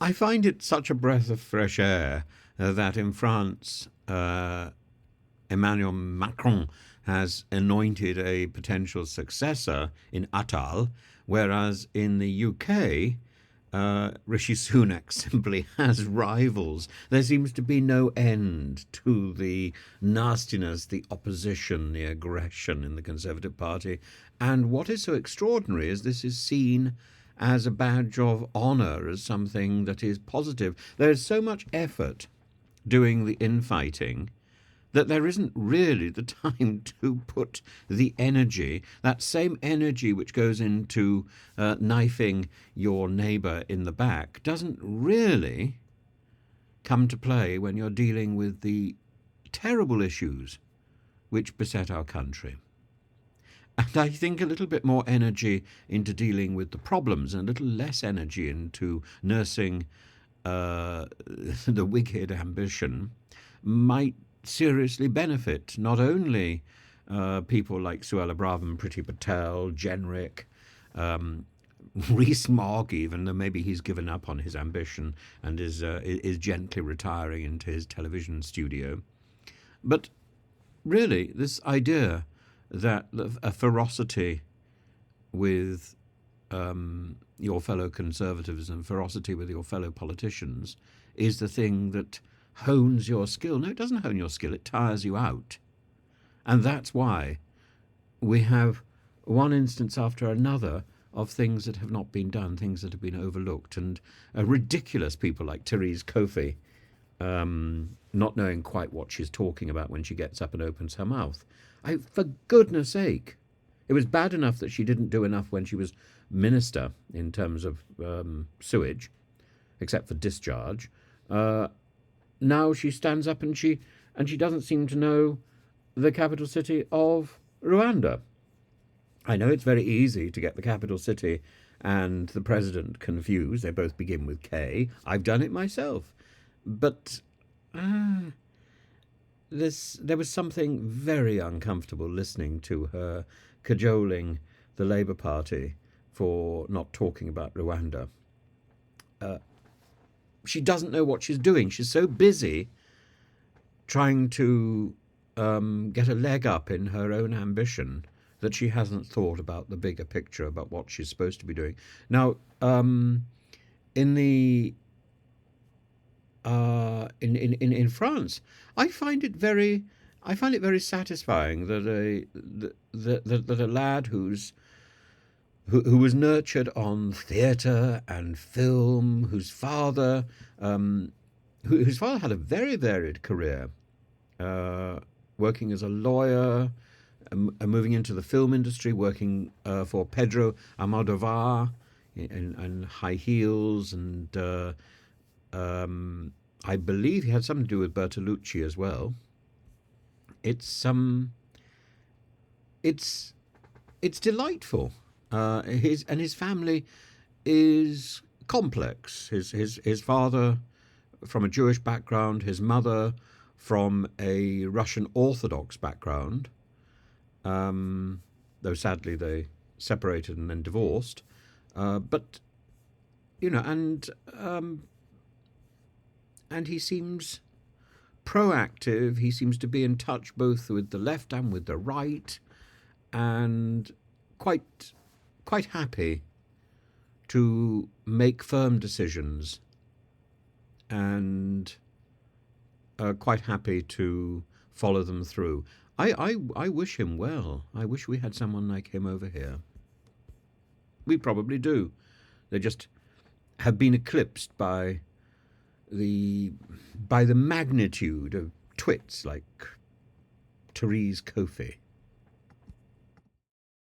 I find it such a breath of fresh air that in France, Emmanuel Macron has anointed a potential successor in Attal, whereas in the UK, Rishi Sunak simply has rivals. There seems to be no end to the nastiness, the opposition, the aggression in the Conservative Party. And what is so extraordinary is this is seen as a badge of honour, as something that is positive. There is so much effort doing the infighting that there isn't really the time to put the energy, that same energy which goes into knifing your neighbour in the back, doesn't really come to play when you're dealing with the terrible issues which beset our country. And I think a little bit more energy into dealing with the problems and a little less energy into nursing the wicked ambition might seriously benefit not only people like Suella Braverman, Priti Patel, Jenrick, Rees-Mogg even, though maybe he's given up on his ambition and is gently retiring into his television studio. But really, this idea that a ferocity with your fellow Conservatives and ferocity with your fellow politicians is the thing that hones your skill. No, it doesn't hone your skill, it tires you out. And that's why we have one instance after another of things that have not been done, things that have been overlooked, and ridiculous people like Therese Coffey not knowing quite what she's talking about when she gets up and opens her mouth. For goodness sake, it was bad enough that she didn't do enough when she was minister in terms of sewage, except for discharge. Now she stands up and she doesn't seem to know the capital city of Rwanda. I know it's very easy to get the capital city and the president confused. They both begin with K. I've done it myself. But there was something very uncomfortable listening to her cajoling the Labour Party for not talking about Rwanda. She doesn't know what she's doing. She's so busy trying to get a leg up in her own ambition that she hasn't thought about the bigger picture, about what she's supposed to be doing. Now, in France, I find it very satisfying that a lad who was nurtured on theatre and film, whose father had a very varied career, working as a lawyer, moving into the film industry, working for Pedro Almodovar in High Heels, and I believe he had something to do with Bertolucci as well. It's delightful. His family is complex. His father from a Jewish background, his mother from a Russian Orthodox background, though sadly they separated and then divorced. But and he seems proactive. He seems to be in touch both with the left and with the right, and quite happy to make firm decisions, and quite happy to follow them through. I wish him well. I wish we had someone like him over here. We probably do. They just have been eclipsed by the magnitude of twits like Therese Coffey.